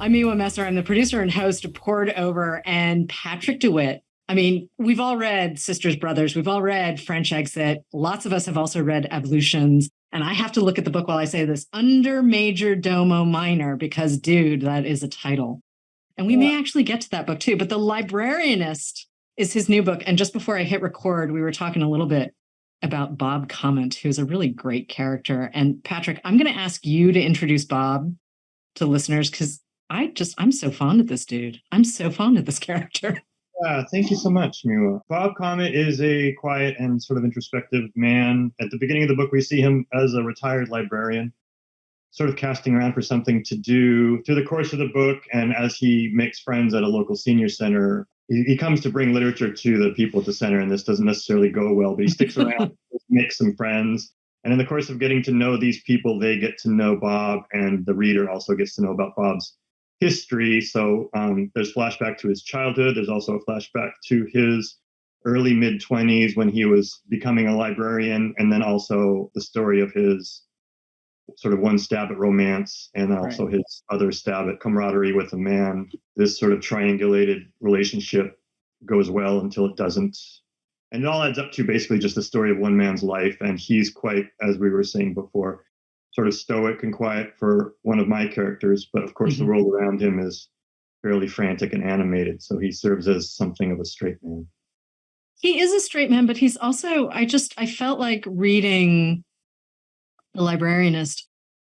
I'm Miwa Messer. I'm the producer and host of Poured Over, and Patrick DeWitt. I mean, we've all read Sisters, Brothers. We've all read French Exit. Lots of us have also read Ablutions. And I have to look at the book while I say this, Undermajordomo Minor, because, dude, that is a title. And we may actually get to that book too. But The Librarianist is his new book. And just before I hit record, we were talking a little bit about Bob Comment, who's a really great character. And Patrick, I'm going to ask you to introduce Bob to listeners because I'm so fond of this dude. I'm so fond of this character. Yeah, thank you so much, Miwa. Bob Comet is a quiet and sort of introspective man. At the beginning of the book, we see him as a retired librarian, sort of casting around for something to do. Through the course of the book, and as he makes friends at a local senior center, he comes to bring literature to the people at the center, and this doesn't necessarily go well, but he sticks around, makes some friends. And in the course of getting to know these people, they get to know Bob, and the reader also gets to know about Bob's history. So there's flashback to his childhood. There's also a flashback to his early mid-20s when he was becoming a librarian, and then also the story of his sort of one stab at romance and also his other stab at camaraderie with a man. This sort of triangulated relationship goes well until it doesn't. And it all adds up to basically just the story of one man's life. And he's quite, as we were saying before, sort of stoic and quiet for one of my characters. But of course, the world around him is fairly frantic and animated. So he serves as something of a straight man. He is a straight man, but he's also, I felt like reading The Librarianist,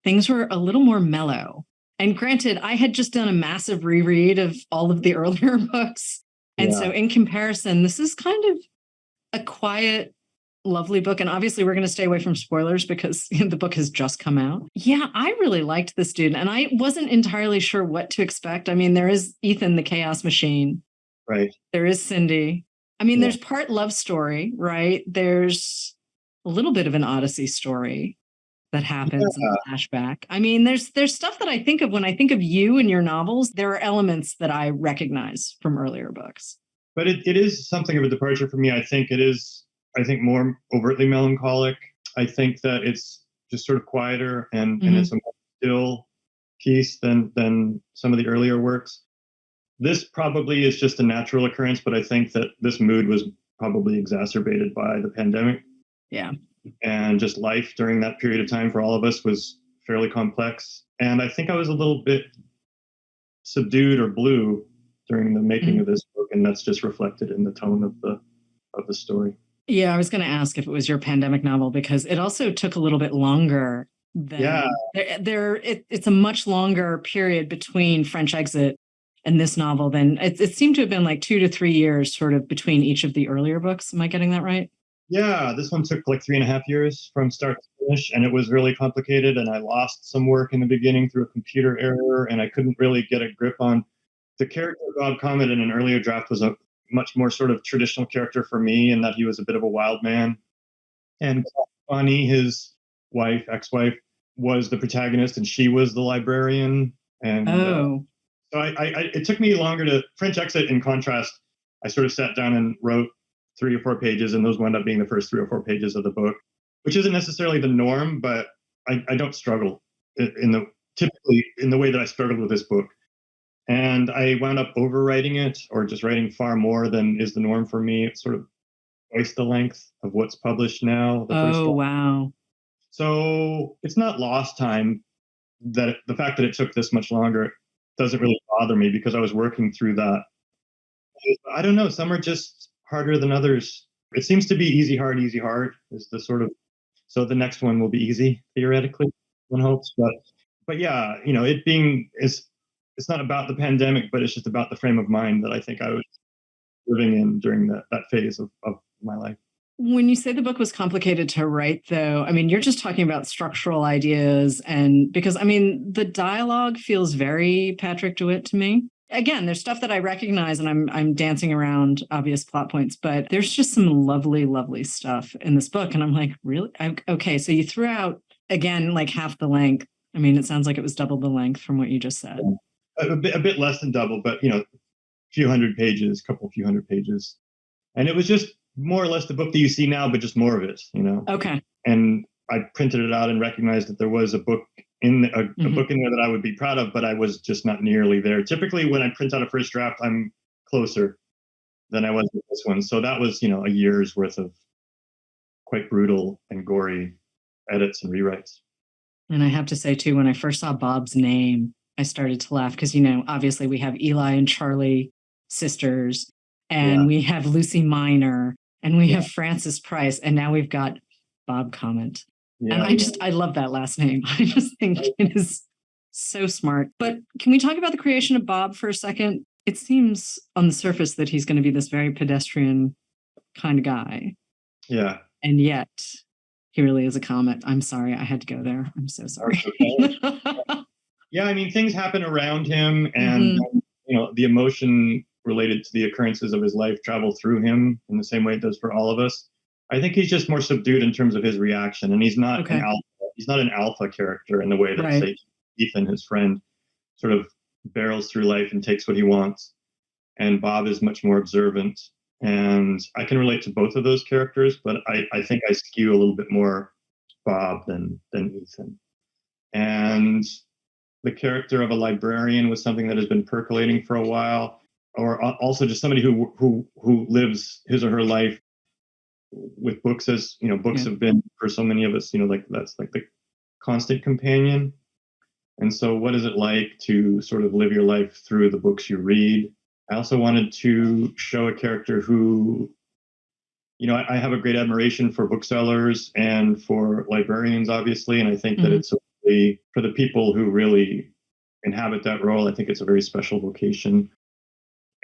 things were a little more mellow. And granted, I had just done a massive reread of all of the earlier books. And so in comparison, this is kind of a quiet, lovely book. And obviously, we're going to stay away from spoilers because the book has just come out. Yeah, I really liked this dude. And I wasn't entirely sure what to expect. I mean, there is Ethan, the chaos machine. Right. There is Cindy. I mean, there's part love story, right? There's a little bit of an Odyssey story that happens in the flashback. I mean, there's stuff that I think of when I think of you and your novels. There are elements that I recognize from earlier books. But it is something of a departure for me. I think it is, more overtly melancholic. I think that it's just sort of quieter and it's a more still piece than some of the earlier works. This probably is just a natural occurrence, but I think that this mood was probably exacerbated by the pandemic. Yeah. And just life during that period of time for all of us was fairly complex. And I think I was a little bit subdued or blue during the making of this book, and that's just reflected in the tone of the story. Yeah, I was going to ask if it was your pandemic novel because it also took a little bit longer. It's a much longer period between French Exit and this novel than it seemed to have been like 2 to 3 years sort of between each of the earlier books. Am I getting that right? Yeah, this one took like 3.5 years from start to finish, and it was really complicated. And I lost some work in the beginning through a computer error, and I couldn't really get a grip on the character. Bob Comet in an earlier draft was a much more sort of traditional character for me, in that he was a bit of a wild man. And Bonnie, his ex-wife, was the protagonist, and she was the librarian. And so it took me longer to French Exit. In contrast, I sort of sat down and wrote 3 or 4 pages, and those wound up being the first 3 or 4 pages of the book, which isn't necessarily the norm, but I don't struggle typically in the way that I struggled with this book. And I wound up overwriting it, or just writing far more than is the norm for me. It's sort of twice the length of what's published now. Wow. So it's not lost time. That the fact that it took this much longer doesn't really bother me, because I was working through that. I don't know. Some are just harder than others. It seems to be easy, hard is the sort of, so the next one will be easy, theoretically, one hopes. But yeah, it's not about the pandemic, but it's just about the frame of mind that I think I was living in during that phase of my life. When you say the book was complicated to write, though, I mean, you're just talking about structural ideas, and because, I mean, the dialogue feels very Patrick DeWitt to me. Again, there's stuff that I recognize, and I'm dancing around obvious plot points, but there's just some lovely, lovely stuff in this book. And I'm like, really? Okay, so you threw out, again, like half the length. I mean, it sounds like it was double the length from what you just said. A bit less than double, but, a few hundred pages, few hundred pages. And it was just more or less the book that you see now, but just more of it, Okay. And I printed it out and recognized that there was a book a book in there that I would be proud of, but I was just not nearly there. Typically, when I print out a first draft, I'm closer than I was with this one. So that was, a year's worth of quite brutal and gory edits and rewrites. And I have to say, too, when I first saw Bob's name, I started to laugh because, obviously we have Eli and Charlie sisters, and we have Lucy Minor, and we have Frances Price, and now we've got Bob Comment. And I love that last name. I just think it is so smart. But can we talk about the creation of Bob for a second? It seems on the surface that he's going to be this very pedestrian kind of guy. Yeah. And yet he really is a comet. I'm sorry. I had to go there. I'm so sorry. Yeah. I mean, things happen around him, and, the emotion related to the occurrences of his life travel through him in the same way it does for all of us. I think he's just more subdued in terms of his reaction, and he's not an alpha. He's not an alpha character in the way that, say, Ethan, his friend, sort of barrels through life and takes what he wants. And Bob is much more observant. And I can relate to both of those characters, but I think I skew a little bit more Bob than Ethan. And the character of a librarian was something that has been percolating for a while, or also just somebody who lives his or her life with books, as books have been for so many of us, that's like the constant companion. And so what is it like to sort of live your life through the books you read? I also wanted to show a character who, I have a great admiration for booksellers and for librarians, obviously. And I think that it's for the people who really inhabit that role, I think it's a very special vocation.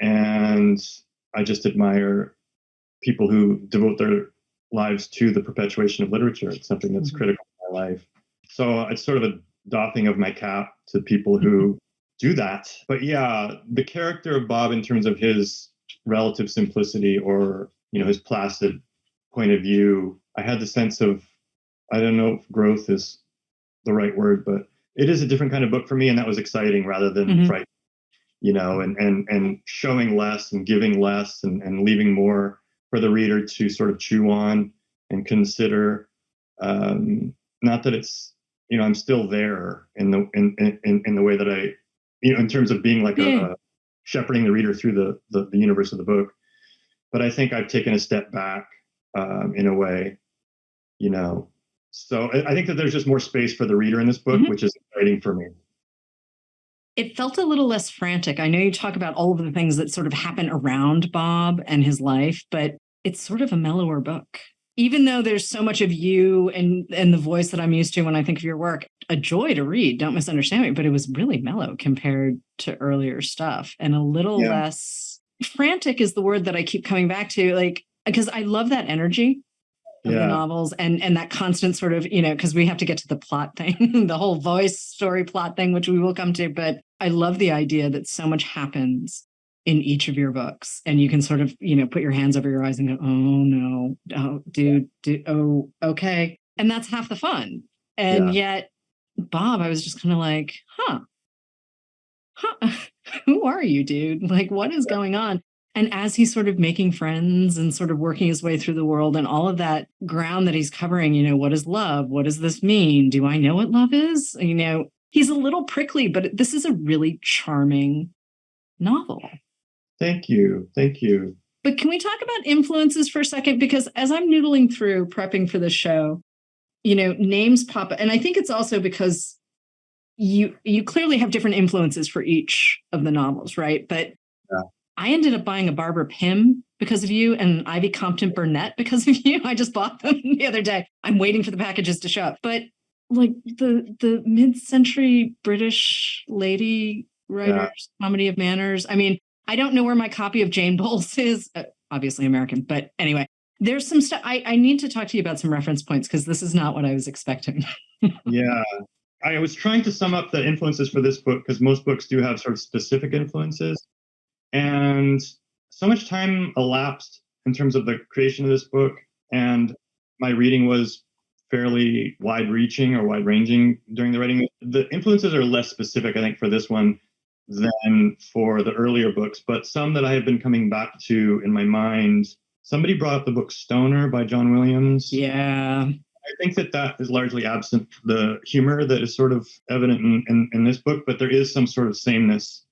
And I just admire people who devote their lives to the perpetuation of literature. It's something that's critical in my life. So it's sort of a doffing of my cap to people who do that. But yeah, the character of Bob, in terms of his relative simplicity, or, his placid point of view, I had the sense of, I don't know if growth is the right word, but it is a different kind of book for me. And that was exciting rather than frightening, and showing less and giving less and leaving more for the reader to sort of chew on and consider. Not that it's, I'm still there in the way that I, in terms of being like a shepherding the reader through the universe of the book. But I think I've taken a step back in a way, So I think that there's just more space for the reader in this book, which is exciting for me. It felt a little less frantic. I know you talk about all of the things that sort of happen around Bob and his life, but it's sort of a mellower book. Even though there's so much of you and the voice that I'm used to when I think of your work, a joy to read, don't misunderstand me, but it was really mellow compared to earlier stuff, and a little less frantic is the word that I keep coming back to, because I love that energy of the novels and that constant sort of, because we have to get to the plot thing, the whole voice story plot thing, which we will come to. But I love the idea that so much happens in each of your books, and you can sort of, put your hands over your eyes and go, oh no, oh dude, oh, okay. And that's half the fun. And yet, Bob, I was just kind of like, who are you, dude? Like, what is going on? And as he's sort of making friends and sort of working his way through the world and all of that ground that he's covering, what is love? What does this mean? Do I know what love is? He's a little prickly, but this is a really charming novel. Thank you. Thank you. But can we talk about influences for a second? Because as I'm noodling through prepping for this show, names pop up. And I think it's also because you clearly have different influences for each of the novels, right? But I ended up buying a Barbara Pym because of you, and Ivy Compton Burnett because of you. I just bought them the other day. I'm waiting for the packages to show up. But like the mid-century British lady writers, Comedy of Manners. I mean, I don't know where my copy of Jane Bowles is. Obviously American, but anyway, there's some stuff. I need to talk to you about some reference points because this is not what I was expecting. Yeah. I was trying to sum up the influences for this book because most books do have sort of specific influences. And so much time elapsed in terms of the creation of this book, and my reading was fairly wide-reaching or wide-ranging during the writing. The influences are less specific, I think, for this one than for the earlier books, but some that I have been coming back to in my mind. Somebody brought up the book Stoner by John Williams. Yeah. I I think that is largely absent the humor that is sort of evident in this book, but there is some sort of sameness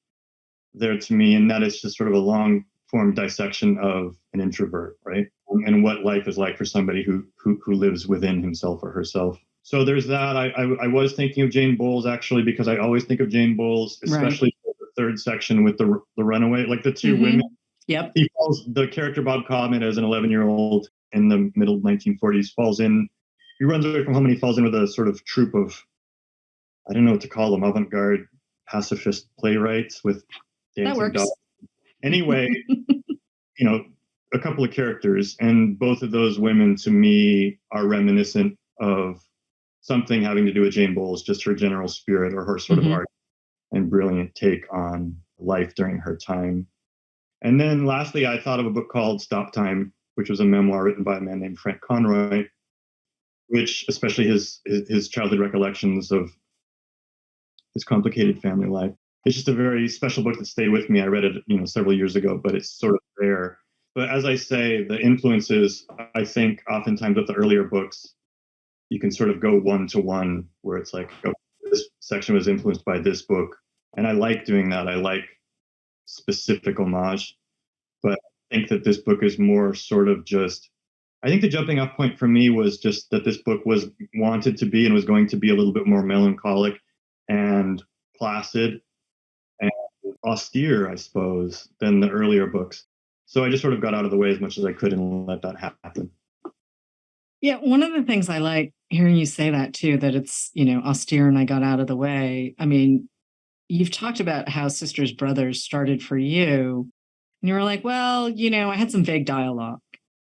there to me, and that is just sort of a long form dissection of an introvert, right? And what life is like for somebody who lives within himself or herself. So there's that. I was thinking of Jane Bowles, actually, because I always think of Jane Bowles, especially right. The third section with the runaway, like the two women. Yep. The character Bob Comet, as an 11-year-old in the middle 1940s, falls in. He runs away from home and he falls in with a sort of troupe of, I don't know what to call them, avant-garde pacifist playwrights with dancing dogs. Anyway, a couple of characters, and both of those women to me are reminiscent of something having to do with Jane Bowles, just her general spirit or her sort of art and brilliant take on life during her time. And then lastly, I thought of a book called Stop Time, which was a memoir written by a man named Frank Conroy, which, especially his childhood recollections of his complicated family life. It's just a very special book that stayed with me. I read it, several years ago, but it's sort of there. But as I say, the influences, I think oftentimes with the earlier books, you can sort of go one-to-one, where it's like, oh, this section was influenced by this book. And I like doing that. I like specific homage. But I think that this book is more sort of just, I think the jumping off point for me was just that this book was wanted to be and was going to be a little bit more melancholic and placid and austere, I suppose, than the earlier books. So I just sort of got out of the way as much as I could and let that happen. Yeah, one of the things I like hearing you say that too, that it's, austere and I got out of the way. I mean, you've talked about how Sisters Brothers started for you. And you were like, well, I had some vague dialogue.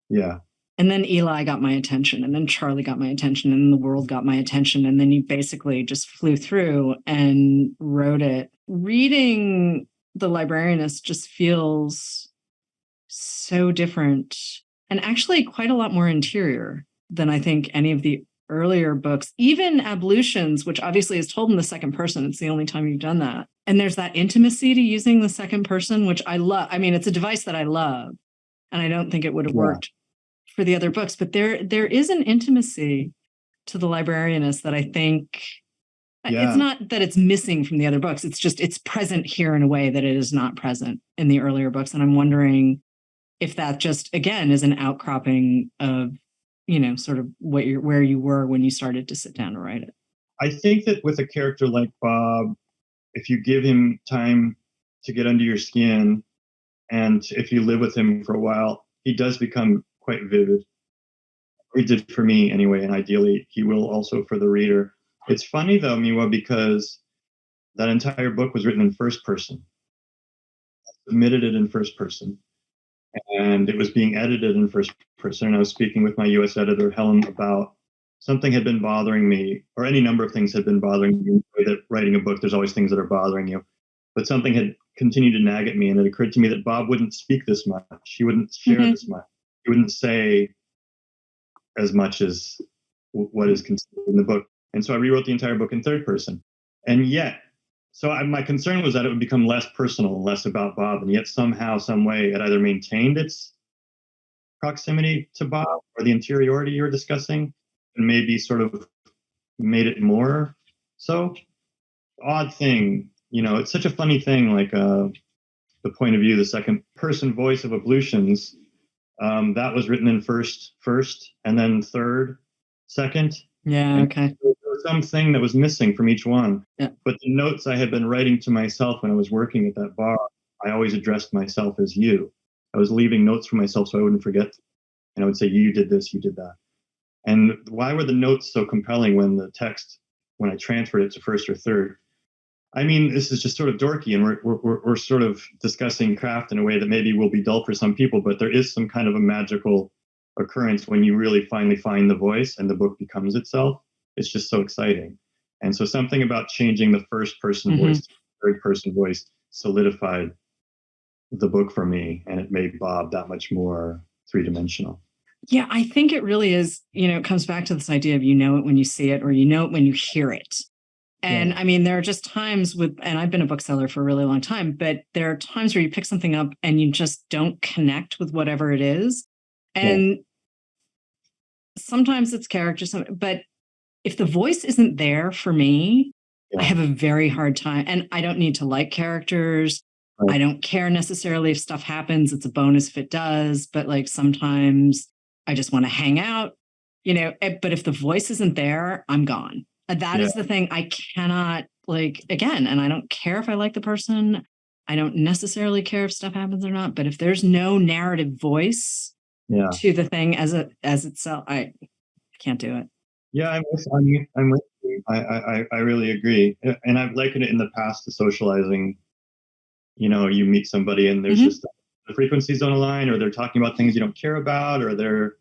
Yeah. And then Eli got my attention, and then Charlie got my attention, and then the world got my attention. And then you basically just flew through and wrote it. Reading The Librarianist just feels so different and actually quite a lot more interior than I think any of the earlier books. Even Ablutions, which obviously is told in the second person. It's the only time you've done that. And there's that intimacy to using the second person, which I love. I mean, it's a device that I love, and I don't think it would have worked for the other books, but there is an intimacy to The Librarianist that I think it's not that it's missing from the other books. It's just, it's present here in a way that it is not present in the earlier books. And I'm wondering if that just, again, is an outcropping of, sort of where you were when you started to sit down to write it. I think that with a character like Bob, if you give him time to get under your skin, and if you live with him for a while, he does become quite vivid. He did for me anyway, and ideally he will also for the reader. It's funny though, Miwa, because that entire book was written in first person. I submitted it in first person, and it was being edited in first person. And I was speaking with my US editor, Helen, about something had been bothering me, or any number of things had been bothering me. That writing a book, there's always things that are bothering you. But something had continued to nag at me, and it occurred to me that Bob wouldn't speak this much. He wouldn't share this much. He wouldn't say as much as what is considered in the book. And so I rewrote the entire book in third person. And yet, my concern was that it would become less personal and less about Bob. And yet somehow, some way, it either maintained its proximity to Bob or the interiority you were discussing, and maybe sort of made it more so. Odd thing, it's such a funny thing, like the point of view, the second person voice of Ablutions, that was written in first, and then third, second. Yeah, okay. There was something that was missing from each one. Yeah. But the notes I had been writing to myself when I was working at that bar, I always addressed myself as you. I was leaving notes for myself so I wouldn't forget. And I would say, you did this, you did that. And why were the notes so compelling when the text, when I transferred it to first or third? I mean, this is just sort of dorky, and we're sort of discussing craft in a way that maybe will be dull for some people, but there is some kind of a magical occurrence when you really finally find the voice and the book becomes itself. It's just so exciting. And so something about changing the first person voice to the third person voice solidified the book for me, and it made Bob that much more three-dimensional. Yeah, I think it really is, it comes back to this idea of it when you see it, or it when you hear it. And I mean, there are just times and I've been a bookseller for a really long time, but there are times where you pick something up and you just don't connect with whatever it is. And sometimes it's character, but if the voice isn't there for me, I have a very hard time. And I don't need to like characters. Right. I don't care necessarily if stuff happens. It's a bonus if it does. But like sometimes I just want to hang out, but if the voice isn't there, I'm gone. That is the thing. I cannot, like, again, and I don't care if I like the person. I don't necessarily care if stuff happens or not. But if there's no narrative voice to the thing as itself, I can't do it. Yeah, I'm with you. I really agree. And I've likened it in the past to socializing. You meet somebody and there's just the frequencies don't align, or they're talking about things you don't care about, or their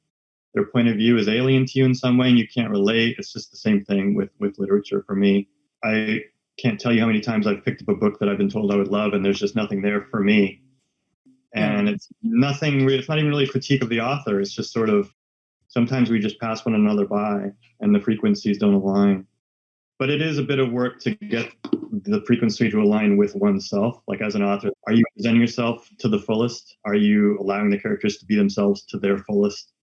point of view is alien to you in some way and you can't relate. It's just the same thing with literature for me. I can't tell you how many times I've picked up a book that I've been told I would love and there's just nothing there for me. And it's not even really a critique of the author. It's just sort of, sometimes we just pass one another by and the frequencies don't align. But it is a bit of work to get the frequency to align with oneself. Like as an author, are you presenting yourself to the fullest? Are you allowing the characters to be themselves to their fullest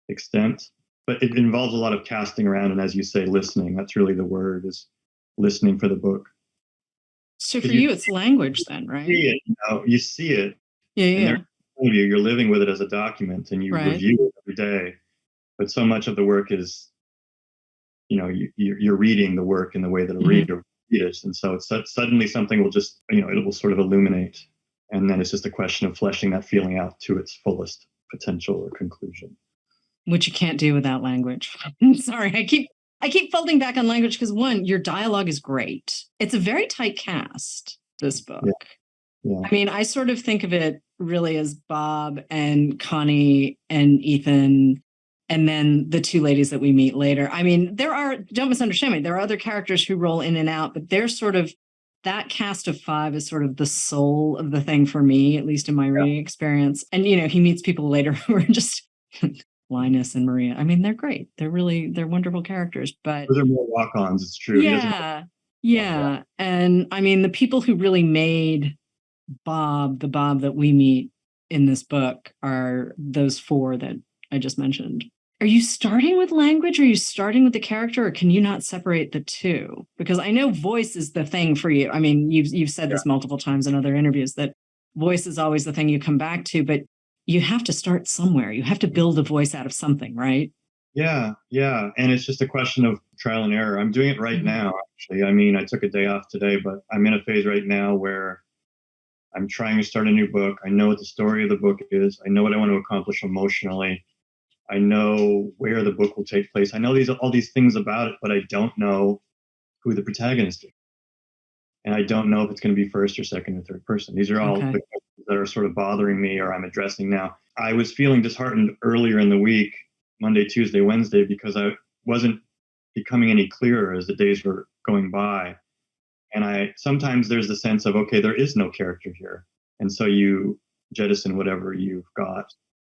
extent? But it involves a lot of casting around and, as you say, listening. That's really the word, is listening for the book. So for you, it's language then, right? You see it. Yeah. And you're living with it as a document and you review it every day. But so much of the work is, you're reading the work in the way that a reader reads. And so it's suddenly something will just, it will sort of illuminate. And then it's just a question of fleshing that feeling out to its fullest potential or conclusion. Which you can't do without language. I'm sorry. I keep falling back on language because, one, your dialogue is great. It's a very tight cast, this book. Yeah. I mean, I sort of think of it really as Bob and Connie and Ethan, and then the two ladies that we meet later. I mean, don't misunderstand me, there are other characters who roll in and out, but they're sort of, that cast of five is sort of the soul of the thing for me, at least in my reading experience. And, he meets people later who are just Linus and Maria. I mean, they're great. They're wonderful characters, but those are more walk-ons. It's true. Yeah. And I mean, the people who really made Bob, the Bob that we meet in this book, are those four that I just mentioned. Are you starting with language? Or are you starting with the character, or can you not separate the two? Because I know voice is the thing for you. I mean, you've said this multiple times in other interviews, that voice is always the thing you come back to, but you have to start somewhere. You have to build a voice out of something, right? Yeah. And it's just a question of trial and error. I'm doing it right now, actually. I mean, I took a day off today, but I'm in a phase right now where I'm trying to start a new book. I know what the story of the book is. I know what I want to accomplish emotionally. I know where the book will take place. I know all these things about it, but I don't know who the protagonist is. And I don't know if it's going to be first or second or third person. These are all the questions that are sort of bothering me, or I'm addressing now. I was feeling disheartened earlier in the week, Monday, Tuesday, Wednesday, because I wasn't becoming any clearer as the days were going by. And sometimes there's the sense of, okay, there is no character here. And so you jettison whatever you've got,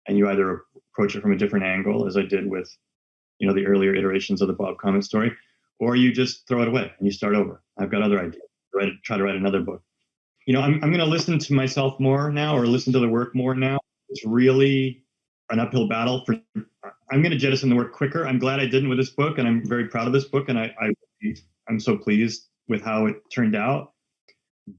and you either approach it from a different angle, as I did with, the earlier iterations of the Bob Comet story, or you just throw it away and you start over. I've got other ideas. Try to write another book. I'm going to listen to myself more now, or listen to the work more now. It's really an uphill battle. I'm going to jettison the work quicker. I'm glad I didn't with this book, and I'm very proud of this book, and I'm so pleased with how it turned out.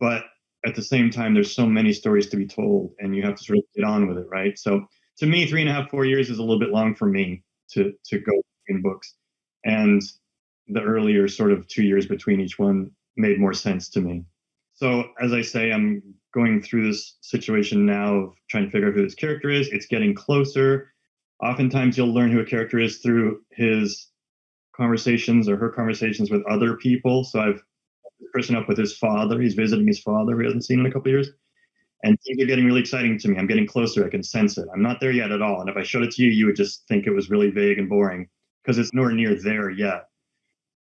But at the same time, there's so many stories to be told, and you have to sort of get on with it, right? So to me, 3.5, 4 years is a little bit long for me to go in books. And the earlier sort of 2 years between each one made more sense to me. So as I say, I'm going through this situation now of trying to figure out who this character is. It's getting closer. Oftentimes you'll learn who a character is through his conversations or her conversations with other people. So I've this person up with his father. He's visiting his father, who he hasn't seen in a couple of years. And things are getting really exciting to me. I'm getting closer. I can sense it. I'm not there yet at all. And if I showed it to you, you would just think it was really vague and boring, because it's nowhere near there yet.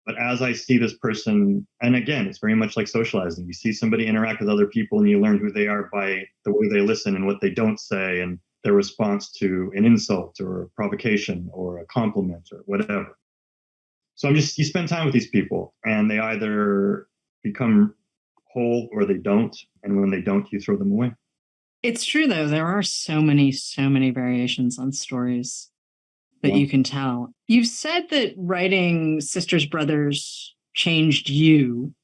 But as I see this person, and again, it's very much like socializing. You see somebody interact with other people and you learn who they are by the way they listen and what they don't say and their response to an insult or a provocation or a compliment or whatever. So you spend time with these people, and they either become whole or they don't. And when they don't, you throw them away. It's true, though. There are so many variations on stories. that you can tell. You've said that writing Sisters Brothers changed you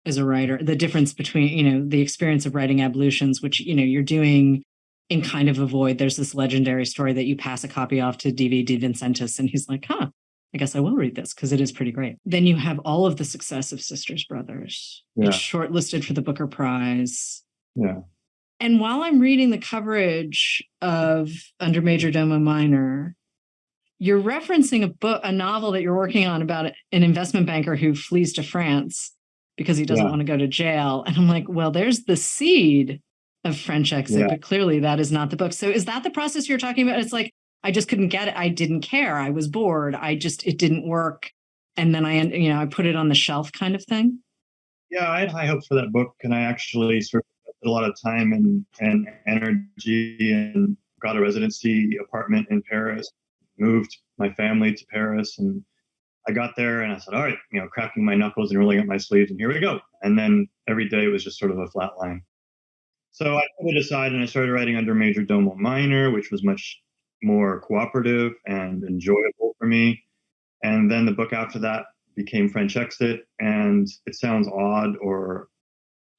as a writer, the difference between, the experience of writing Ablutions, which, you're doing in kind of a void. There's this legendary story that you pass a copy off to D.V. De Vincentis, and he's like, I guess I will read this because it is pretty great. Then you have all of the success of Sisters Brothers. Yeah. It's shortlisted for the Booker Prize. Yeah. And while I'm reading the coverage of Undermajordomo Minor, you're referencing a novel that you're working on about an investment banker who flees to France because he doesn't want to go to jail. And I'm like, well, there's the seed of French exit, but clearly that is not the book. So is that the process you're talking about? It's like, I just couldn't get it. I didn't care. I was bored. It didn't work. And then I put it on the shelf kind of thing. Yeah, I had high hopes for that book, and I actually sort of put a lot of time and energy and got a residency apartment in Paris, moved my family to Paris, and I got there and I said, all right, cracking my knuckles and rolling up my sleeves, and here we go. And then every day was just sort of a flat line. So I put it aside and I started writing Undermajordomo Minor, which was much more cooperative and enjoyable for me. And then the book after that became French Exit, and it sounds odd or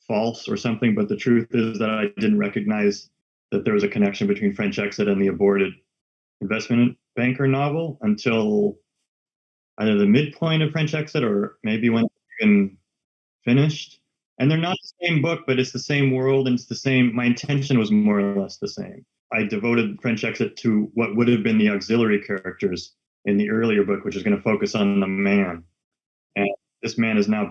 false or something, but the truth is that I didn't recognize that there was a connection between French Exit and the aborted investment banker novel until either the midpoint of French Exit or maybe when it's even finished. And they're not the same book, but it's the same world, and it's the same. My intention was more or less the same. I devoted French Exit to what would have been the auxiliary characters in the earlier book, which is going to focus on the man. And this man has now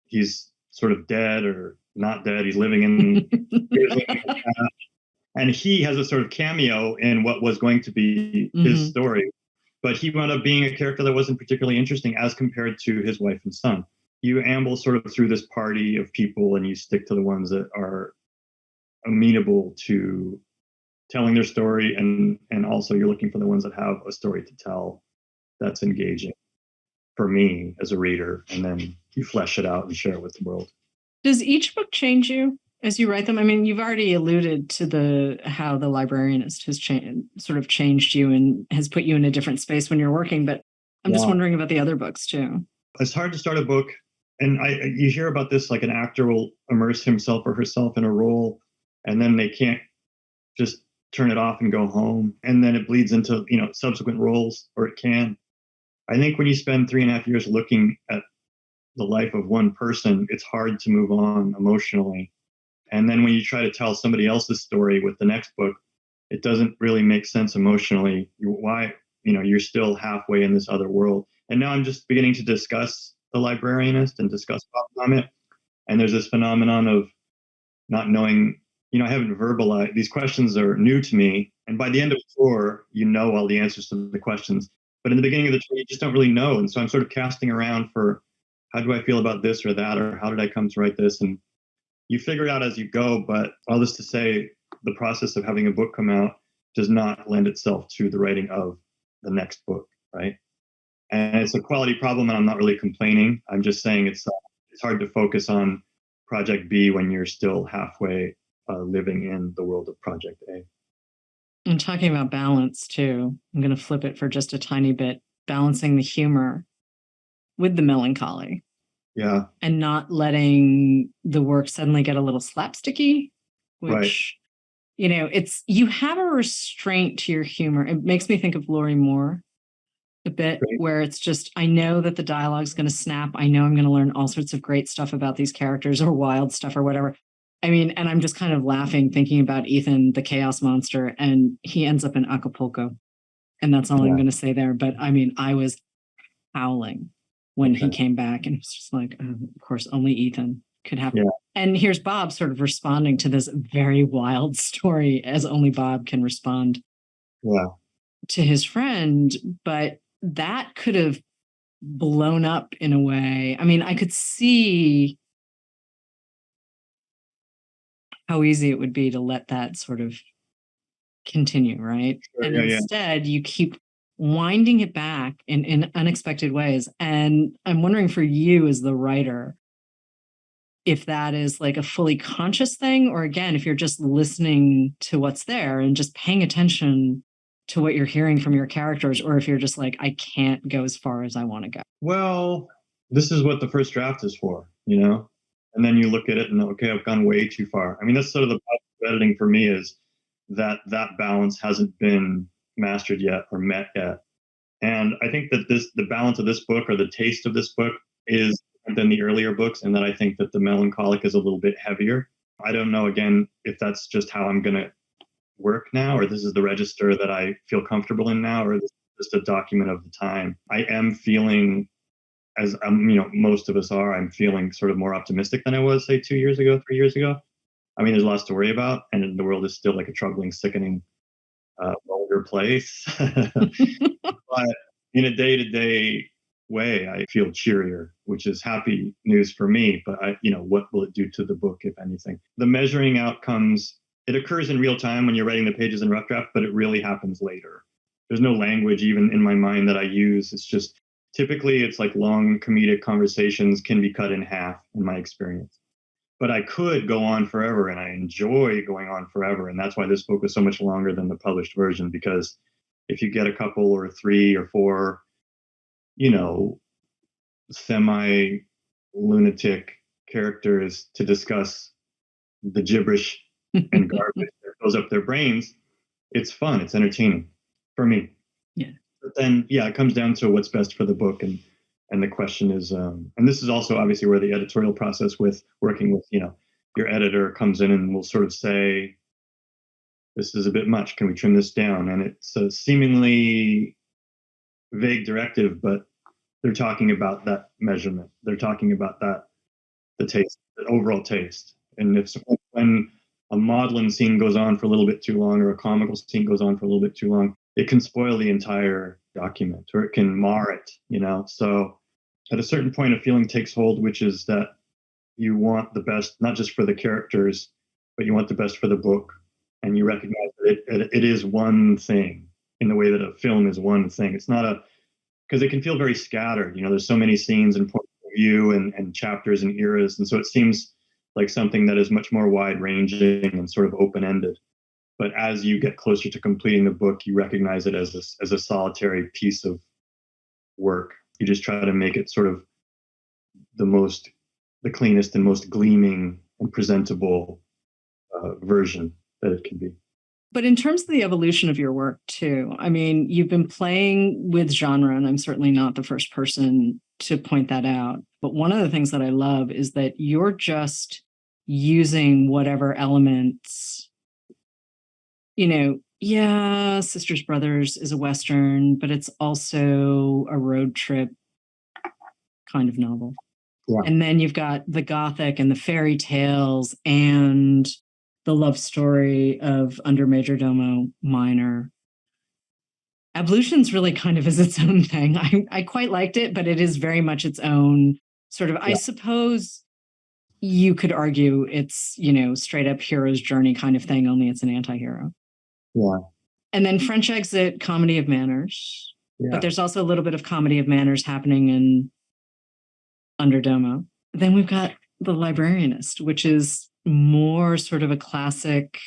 he's sort of dead or not dead. He's living in, and he has a sort of cameo in what was going to be his story. But he wound up being a character that wasn't particularly interesting as compared to his wife and son. You amble sort of through this party of people, and you stick to the ones that are amenable to telling their story, and also you're looking for the ones that have a story to tell that's engaging for me as a reader, and then you flesh it out and share it with the world. Does each book change you as you write them? I mean, you've already alluded to how the Librarianist has sort of changed you and has put you in a different space when you're working, but I'm just wondering about the other books too. It's hard to start a book, and you hear about this, like an actor will immerse himself or herself in a role, and then they can't just turn it off and go home, and then it bleeds into subsequent roles, or it can. I think when you spend 3.5 years looking at the life of one person, it's hard to move on emotionally. And then when you try to tell somebody else's story with the next book, it doesn't really make sense emotionally. You're still halfway in this other world. And now I'm just beginning to discuss the Librarianist and discuss Bob Comet. And there's this phenomenon of not knowing, I haven't verbalized. These questions are new to me. And by the end of 4, all the answers to the questions. But in the beginning of the tour, you just don't really know. And so I'm sort of casting around for, how do I feel about this or that? Or how did I come to write this? And you figure it out as you go. But all this to say, the process of having a book come out does not lend itself to the writing of the next book, right? And it's a quality problem, and I'm not really complaining. I'm just saying it's hard to focus on Project B when you're still halfway living in the world of Project A. I'm talking about balance too. I'm going to flip it for just a tiny bit, balancing the humor with the melancholy. Yeah. And not letting the work suddenly get a little slapsticky, which, you have a restraint to your humor. It makes me think of Laurie Moore a bit, where it's just, I know that the dialogue's going to snap. I know I'm going to learn all sorts of great stuff about these characters or wild stuff or whatever. I mean, and I'm just kind of laughing thinking about Ethan, the chaos monster, and he ends up in Acapulco. And that's all I'm going to say there. But I mean, I was howling when he came back, and it was just like, of course, only Ethan could have. Yeah. And here's Bob sort of responding to this very wild story as only Bob can respond to his friend. But that could have blown up in a way. I mean, I could see how easy it would be to let that sort of continue, right? Sure, and instead you keep winding it back in unexpected ways. And I'm wondering for you as the writer, if that is like a fully conscious thing, or again, if you're just listening to what's there and just paying attention to what you're hearing from your characters, or if you're just like, I can't go as far as I want to go? Well, this is what the first draft is for, you know? And then you look at it and, okay, I've gone way too far. I mean, that's sort of the problem with editing for me, is that balance hasn't been mastered yet or met yet. And I think that the balance of this book, or the taste of this book, is different than the earlier books, and that I think that the melancholic is a little bit heavier. I don't know, again, if that's just how I'm going to work now, or this is the register that I feel comfortable in now, or this is just a document of the time. I am feeling, as most of us are, I'm feeling sort of more optimistic than I was, say, 2 years ago, 3 years ago. I mean, there's lots to worry about, and the world is still like a troubling, sickening, vulgar place. But in a day-to-day way, I feel cheerier, which is happy news for me. But what will it do to the book, if anything? The measuring outcomes, it occurs in real time when you're writing the pages in rough draft, but it really happens later. There's no language even in my mind that I use. It's just, typically it's like long comedic conversations can be cut in half, in my experience. But I could go on forever, and I enjoy going on forever. And that's why this book was so much longer than the published version, because if you get a couple or 3 or 4, semi-lunatic characters to discuss the gibberish and garbage that fills up their brains, it's fun. It's entertaining for me. Yeah. But then, it comes down to what's best for the book. And the question is, and this is also obviously where the editorial process with working with, your editor comes in and will sort of say, this is a bit much. Can we trim this down? And it's a seemingly vague directive, but they're talking about that measurement. They're talking about the taste, the overall taste. And if when a maudlin scene goes on for a little bit too long, or a comical scene goes on for a little bit too long, it can spoil the entire document, or it can mar it, So at a certain point, a feeling takes hold, which is that you want the best, not just for the characters, but you want the best for the book. And you recognize that it is one thing, in the way that a film is one thing. It's not because it can feel very scattered. There's so many scenes and points of view and chapters and eras. And so it seems like something that is much more wide ranging and sort of open ended. But as you get closer to completing the book, you recognize it as a solitary piece of work. You just try to make it sort of the cleanest and most gleaming and presentable version that it can be. But in terms of the evolution of your work too, I mean, you've been playing with genre, and I'm certainly not the first person to point that out. But one of the things that I love is that you're just using whatever elements, Sisters Brothers is a Western, but it's also a road trip kind of novel. Yeah. And then you've got the Gothic and the fairy tales and the love story of Undermajordomo Minor. Ablutions really kind of is its own thing. I quite liked it, but it is very much its own sort of, I suppose you could argue it's, straight up hero's journey kind of thing, only it's an anti-hero. Yeah. And then French Exit, Comedy of Manners. Yeah. But there's also a little bit of Comedy of Manners happening in Underdomo. Then we've got The Librarianist, which is more sort of a classic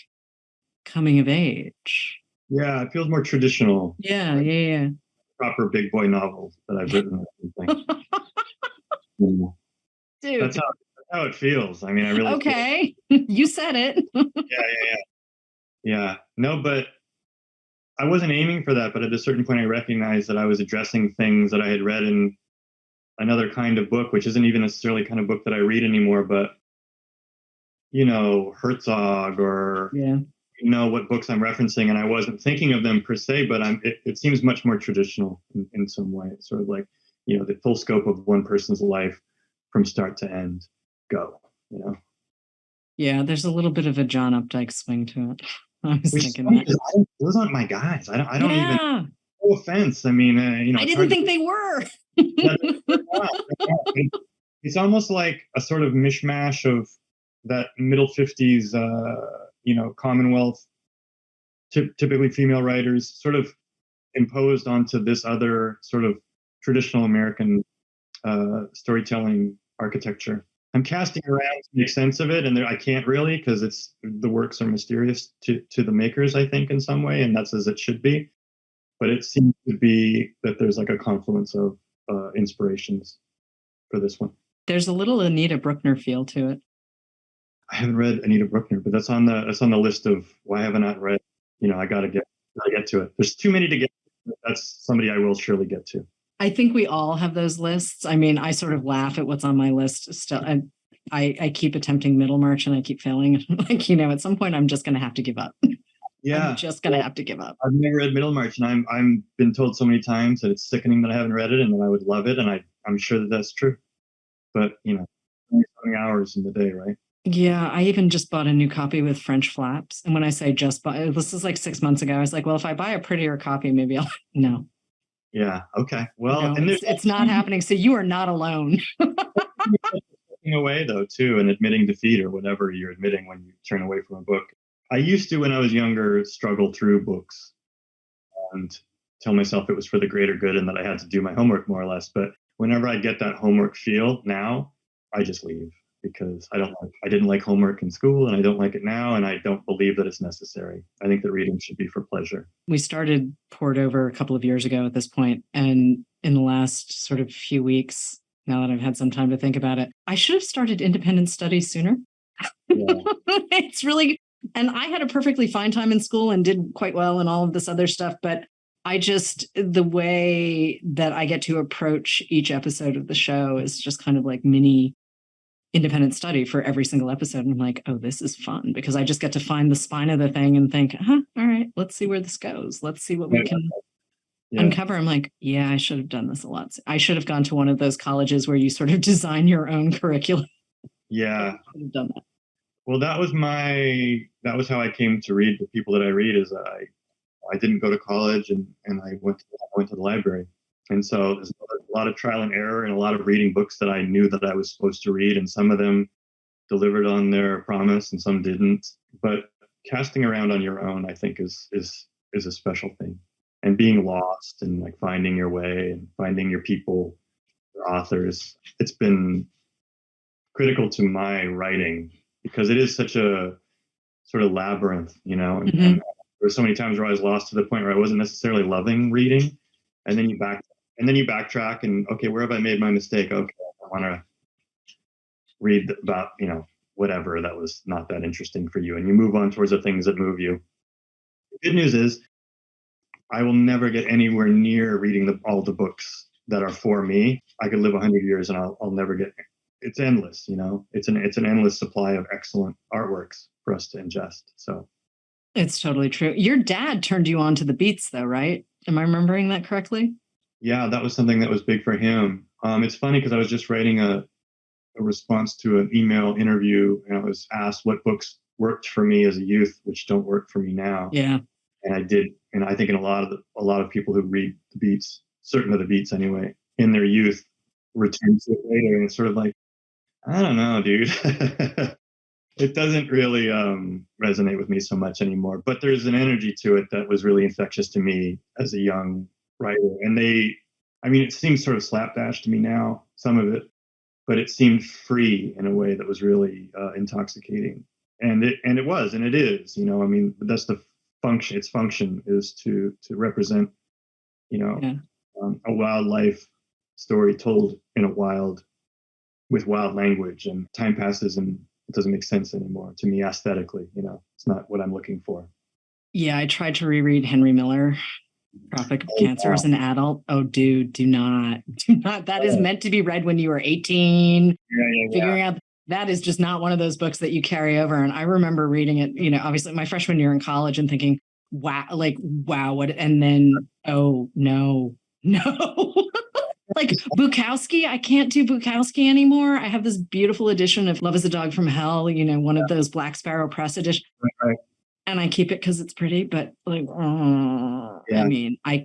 coming of age. Yeah, it feels more traditional. Yeah. Proper big boy novels that I've written. Dude. That's how it feels. I mean, I really okay. You said it. Yeah. No, but I wasn't aiming for that. But at a certain point, I recognized that I was addressing things that I had read in another kind of book, which isn't even necessarily kind of book that I read anymore, but Herzog or what books I'm referencing, and I wasn't thinking of them per se, but it seems much more traditional in some way. It's sort of like the full scope of one person's life from start to end. Go. Yeah, there's a little bit of a John Updike swing to it. I was thinking that those aren't my guys. I don't even. No offense. I mean, I didn't think they were. It's almost like a sort of mishmash of that middle 50s, Commonwealth, typically female writers, sort of imposed onto this other sort of traditional American storytelling architecture. I'm casting around to make sense of it, and I can't really, because the works are mysterious to the makers, I think, in some way, and that's as it should be. But it seems to be that there's like a confluence of inspirations for this one. There's a little Anita Bruckner feel to it. I haven't read Anita Bruckner, but that's on the list of why haven't I read. I gotta get to it. There's too many to get to. That's somebody I will surely get to. I think we all have those lists. I mean, I sort of laugh at what's on my list still. I keep attempting Middlemarch and I keep failing. Like, at some point I'm just going to have to give up. Yeah. I'm just going to have to give up. I've never read Middlemarch, and I'm been told so many times that it's sickening that I haven't read it and that I would love it. And I'm sure that that's true. But, only so many hours in the day, right? Yeah, I even just bought a new copy with French flaps. And when I say just buy, this is like 6 months ago. I was like, well, if I buy a prettier copy, maybe I'll. No. Yeah. Okay. Well, no, it's not happening. So you are not alone. Away though, too, and admitting defeat or whatever you're admitting when you turn away from a book. I used to, when I was younger, struggle through books and tell myself it was for the greater good and that I had to do my homework more or less. But whenever I get that homework feel now, I just leave. Because I didn't like homework in school and I don't like it now. And I don't believe that it's necessary. I think that reading should be for pleasure. We started Poured Over a couple of years ago at this point. And in the last sort of few weeks, now that I've had some time to think about it, I should have started independent studies sooner. Yeah. It's really, and I had a perfectly fine time in school and did quite well and all of this other stuff. But the way that I get to approach each episode of the show is just kind of like mini independent study for every single episode. And I'm like, oh, this is fun because I just get to find the spine of the thing and think, all right, let's see where this goes. Let's see what we can uncover. I'm like, yeah, I should have done this a lot. I should have gone to one of those colleges where you sort of design your own curriculum. Yeah. I should have done that. Well, that was how I came to read the people that I read is I didn't go to college and I went to the library. And so there's a lot of trial and error and a lot of reading books that I knew that I was supposed to read. And some of them delivered on their promise and some didn't. But casting around on your own, I think, is a special thing. And being lost and like finding your way and finding your people, your authors, it's been critical to my writing because it is such a sort of labyrinth, and there were so many times where I was lost to the point where I wasn't necessarily loving reading. And then you backtrack and, okay, where have I made my mistake? Okay, I want to read about, whatever that was not that interesting for you. And you move on towards the things that move you. The good news is I will never get anywhere near reading all the books that are for me. I could live 100 years and I'll never get, it's endless, it's an endless supply of excellent artworks for us to ingest. So it's totally true. Your dad turned you on to the beats though, right? Am I remembering that correctly? Yeah, that was something that was big for him. It's funny because I was just writing a response to an email interview and I was asked what books worked for me as a youth, which don't work for me now. Yeah. And I did. And I think in a lot of people who read the beats, certain of the beats anyway, in their youth return to it later. And it's sort of like, I don't know, dude. It doesn't really resonate with me so much anymore. But there's an energy to it that was really infectious to me as a young writer. And it seems sort of slapdash to me now, some of it, but it seemed free in a way that was really intoxicating. And it was, and it is, that's the function. Its function is to represent, a wildlife story told with wild language, and time passes and it doesn't make sense anymore to me aesthetically. It's not what I'm looking for. Yeah, I tried to reread Henry Miller, Tropic of Cancer as an adult. Oh, dude, do not. That is meant to be read when you were 18. Figuring out that is just not one of those books that you carry over. And I remember reading it, obviously my freshman year in college and thinking, wow, what? And then, oh, no. Like Bukowski, I can't do Bukowski anymore. I have this beautiful edition of Love is a Dog from Hell, one of those Black Sparrow Press editions. Right. And I keep it because it's pretty, but I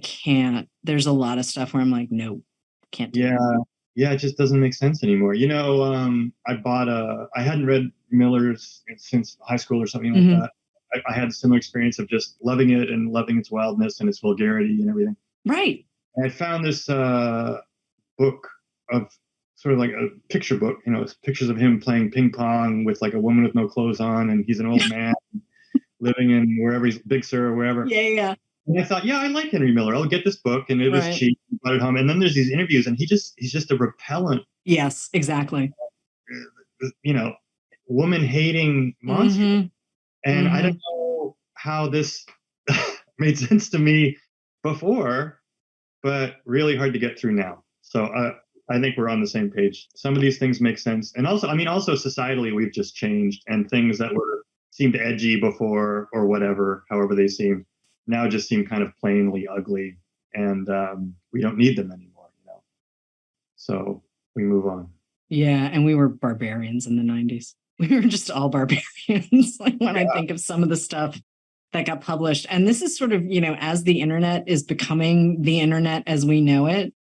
can't. There's a lot of stuff where I'm like, no, can't do it. Yeah, it just doesn't make sense anymore. I hadn't read Miller's since high school or something like that. I had a similar experience of just loving it and loving its wildness and its vulgarity and everything. Right. And I found this book of sort of like a picture book, it's pictures of him playing ping pong with like a woman with no clothes on, and he's an old man living in wherever he's Big Sur or wherever. Yeah. And I thought, yeah, I like Henry Miller. I'll get this book. And it was Right. cheap. I brought it home. And then there's these interviews, and he's just a repellent, Yes, exactly. you know, woman hating monster. Mm-hmm. And I Mm-hmm. don't know how this made sense to me before, but really hard to get through now. So I think we're on the same page. Some of these things make sense. And also, I mean, also societally, we've just changed, and things that seemed edgy before or whatever, however they seem, now just seem kind of plainly ugly. And we don't need them anymore, you know? So we move on. Yeah. And we were barbarians in the 90s. We were just all barbarians. Like when I think of some of the stuff that got published. And this is sort of, as the internet is becoming the internet as we know it,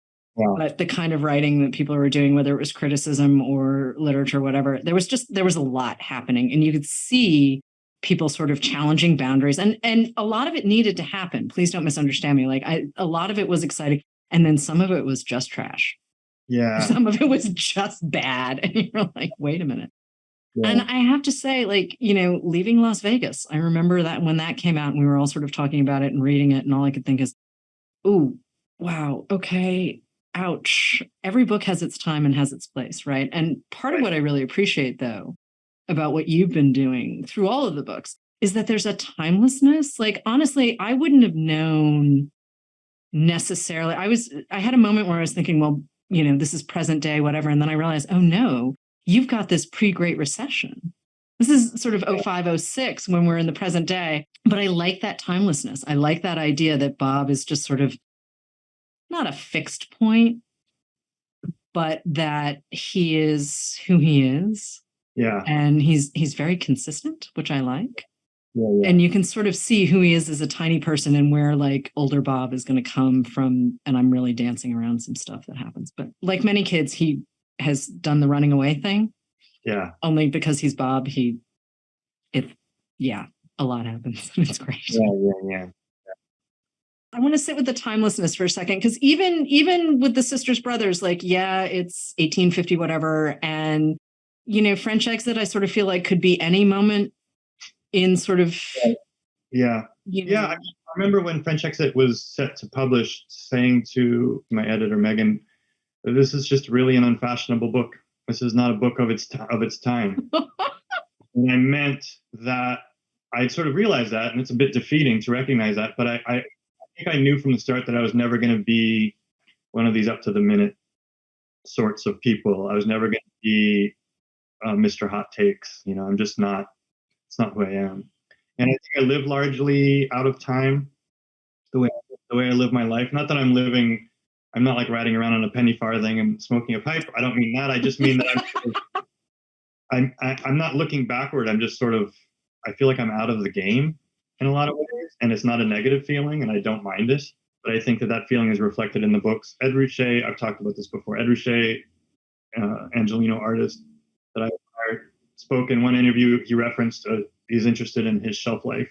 but the kind of writing that people were doing, whether it was criticism or literature, whatever, there was a lot happening. And you could see people sort of challenging boundaries. And a lot of it needed to happen. Please don't misunderstand me. Like a lot of it was exciting. And then some of it was just trash. Yeah. Some of it was just bad. And you're like, wait a minute. Yeah. And I have to say, like, leaving Las Vegas, I remember that when that came out and we were all sort of talking about it and reading it, and all I could think is, ooh, wow, okay, ouch. Every book has its time and has its place, right? And part of what I really appreciate, though, about what you've been doing through all of the books is that there's a timelessness. Like, honestly, I wouldn't have known necessarily. I had a moment where I was thinking, well, this is present day, whatever. And then I realized, oh no, you've got this pre-Great Recession. This is sort of 05, 06 when we're in the present day. But I like that timelessness. I like that idea that Bob is just sort of not a fixed point, but that he is who he is. Yeah. And he's very consistent, which I like. Yeah. And you can sort of see who he is as a tiny person and where like older Bob is going to come from. And I'm really dancing around some stuff that happens. But like many kids, he has done the running away thing. Yeah. Only because he's Bob, a lot happens. It's great. Yeah. I want to sit with the timelessness for a second, because even with the sisters brothers, like, yeah, it's 1850, whatever. And, French Exit, I sort of feel like could be any moment in sort of. Yeah. I remember when French Exit was set to publish, saying to my editor, Megan, this is just really an unfashionable book. This is not a book of its time. And I meant that I sort of realized that, and it's a bit defeating to recognize that, but I think I knew from the start that I was never going to be one of these up to the minute sorts of people. I was never going to be Mr. Hot Takes. I'm just not, it's not who I am. And I think I live largely out of time the way I live my life. Not that I'm not like riding around on a penny farthing and smoking a pipe. I don't mean that. I just mean that I'm not looking backward. I'm just sort of, I feel like I'm out of the game in a lot of ways, and it's not a negative feeling, and I don't mind it. But I think that feeling is reflected in the books. Ed Ruscha, I've talked about this before. Ed Ruscha, Angelino artist that I spoke in one interview. He referenced he's interested in his shelf life.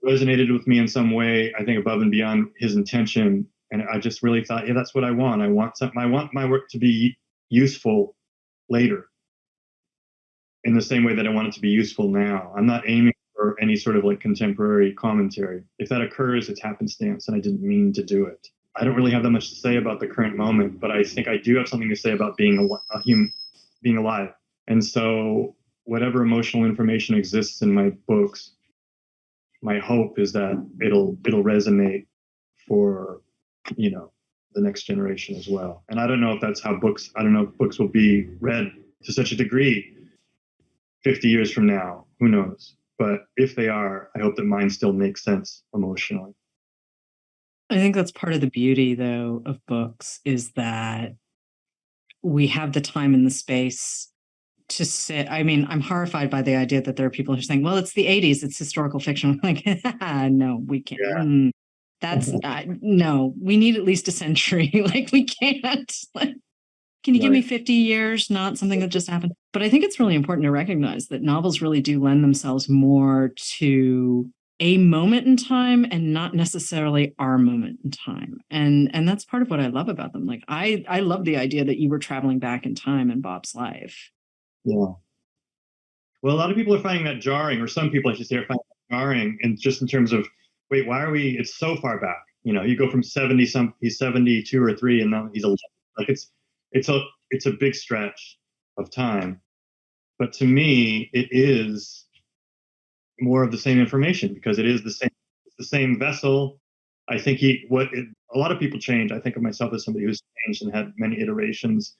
It resonated with me in some way, I think above and beyond his intention. And I just really thought, yeah, that's what I want. I want my work to be useful later, in the same way that I want it to be useful now. I'm not aiming for any sort of like contemporary commentary. If that occurs, it's happenstance, and I didn't mean to do it. I don't really have that much to say about the current moment, but I think I do have something to say about being a human, being alive. And so whatever emotional information exists in my books, my hope is that it'll resonate for, the next generation as well. And I don't know if that's how I don't know if books will be read to such a degree 50 years from now. Who knows? But if they are, I hope that mine still makes sense emotionally. I think that's part of the beauty, though, of books, is that we have the time and the space to sit. I mean, I'm horrified by the idea that there are people who are saying, well, it's the 80s, it's historical fiction. I'm like, no, we can't. Yeah. That's no, we need at least a century. Like, we can't. Like, can you give me 50 years? Not something that just happened. But I think it's really important to recognize that novels really do lend themselves more to a moment in time and not necessarily our moment in time. And that's part of what I love about them. Like, I love the idea that you were traveling back in time in Bob's life. Yeah. Well, a lot of people are finding that jarring, or some people, I should say, are finding that jarring, and just in terms of wait, why are we? It's so far back. You go from 70 some, he's 72 or 3, and now he's 11. Like it's a big stretch of time. But to me, it is more of the same information because it is the same vessel. I think a lot of people change. I think of myself as somebody who's changed and had many iterations.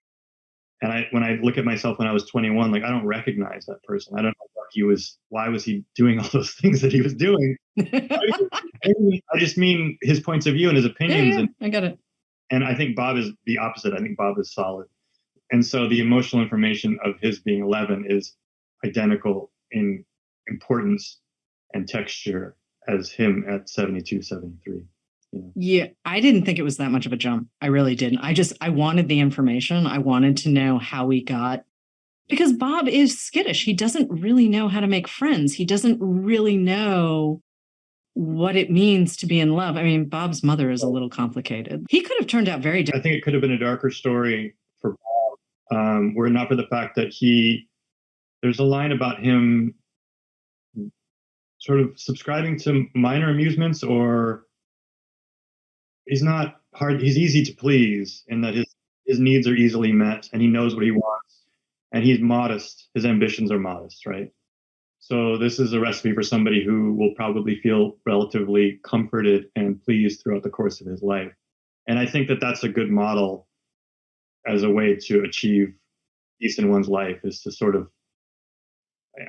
And when I look at myself when I was 21, like I don't recognize that person. I don't know why was he doing all those things that he was doing? I just mean his points of view and his opinions. Yeah, I get it. And I think Bob is the opposite. I think Bob is solid. And so the emotional information of his being 11 is identical in importance and texture as him at 72, 73. Yeah, I didn't think it was that much of a jump. I really didn't. I wanted the information. I wanted to know how we got, because Bob is skittish. He doesn't really know how to make friends. He doesn't really know what it means to be in love. I mean, Bob's mother is a little complicated. He could have turned out very different. I think it could have been a darker story for Bob, were it not for the fact that there's a line about him sort of subscribing to minor amusements, or he's easy to please in that his needs are easily met and he knows what he wants, and he's modest. His ambitions are modest, right? So this is a recipe for somebody who will probably feel relatively comforted and pleased throughout the course of his life. And I think that that's a good model as a way to achieve peace in one's life, is to sort of,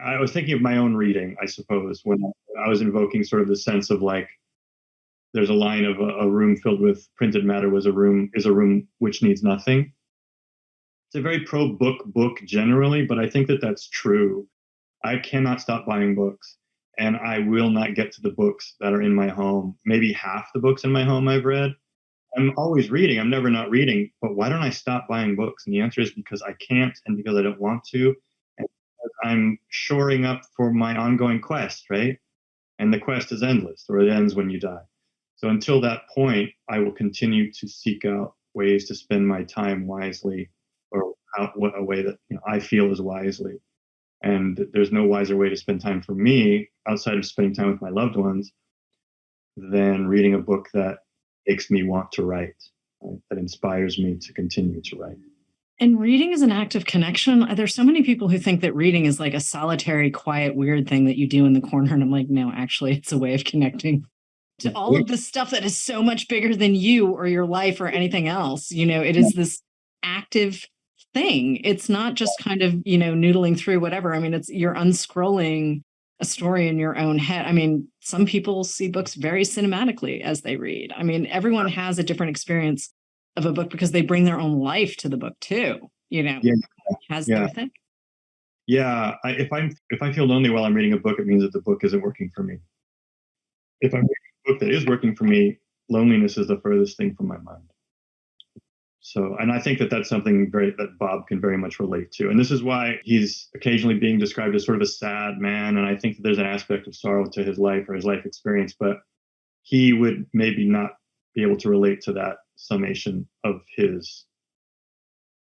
I was thinking of my own reading, I suppose, when I was invoking sort of the sense of like, there's a line of a room filled with printed matter is a room which needs nothing. It's a very pro book generally, but I think that that's true. I cannot stop buying books, and I will not get to the books that are in my home. Maybe half the books in my home I've read. I'm always reading. I'm never not reading. But why don't I stop buying books? And the answer is because I can't, and because I don't want to. And I'm shoring up for my ongoing quest, right? And the quest is endless, or it ends when you die. So until that point, I will continue to seek out ways to spend my time wisely, or a way that I feel is wisely. And there's no wiser way to spend time for me outside of spending time with my loved ones than reading a book that makes me want to write, right? That inspires me to continue to write. And reading is an act of connection. There's so many people who think that reading is like a solitary, quiet, weird thing that you do in the corner. And I'm like, no, actually, it's a way of connecting to all of this stuff that is so much bigger than you or your life or anything else. It is this active thing. It's not just kind of, noodling through whatever. I mean, you're unscrolling a story in your own head. I mean, some people see books very cinematically as they read. I mean, everyone has a different experience of a book because they bring their own life to the book too, has their thing. Yeah. If I feel lonely while I'm reading a book, it means that the book isn't working for me. If I'm reading a book that is working for me, loneliness is the furthest thing from my mind. So, and I think that that's something that Bob can very much relate to. And this is why he's occasionally being described as sort of a sad man. And I think that there's an aspect of sorrow to his life or his life experience, but he would maybe not be able to relate to that summation of his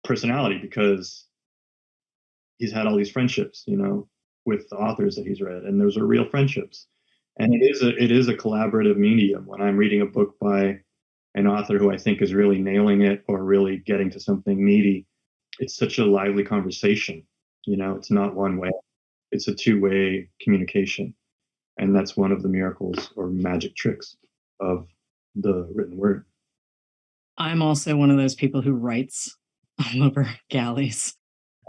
personality because he's had all these friendships, with the authors that he's read, and those are real friendships. And it is a collaborative medium. When I'm reading a book by an author who I think is really nailing it or really getting to something meaty, it's such a lively conversation. It's not one way. It's a two-way communication. And that's one of the miracles or magic tricks of the written word. I'm also one of those people who writes all over galleys.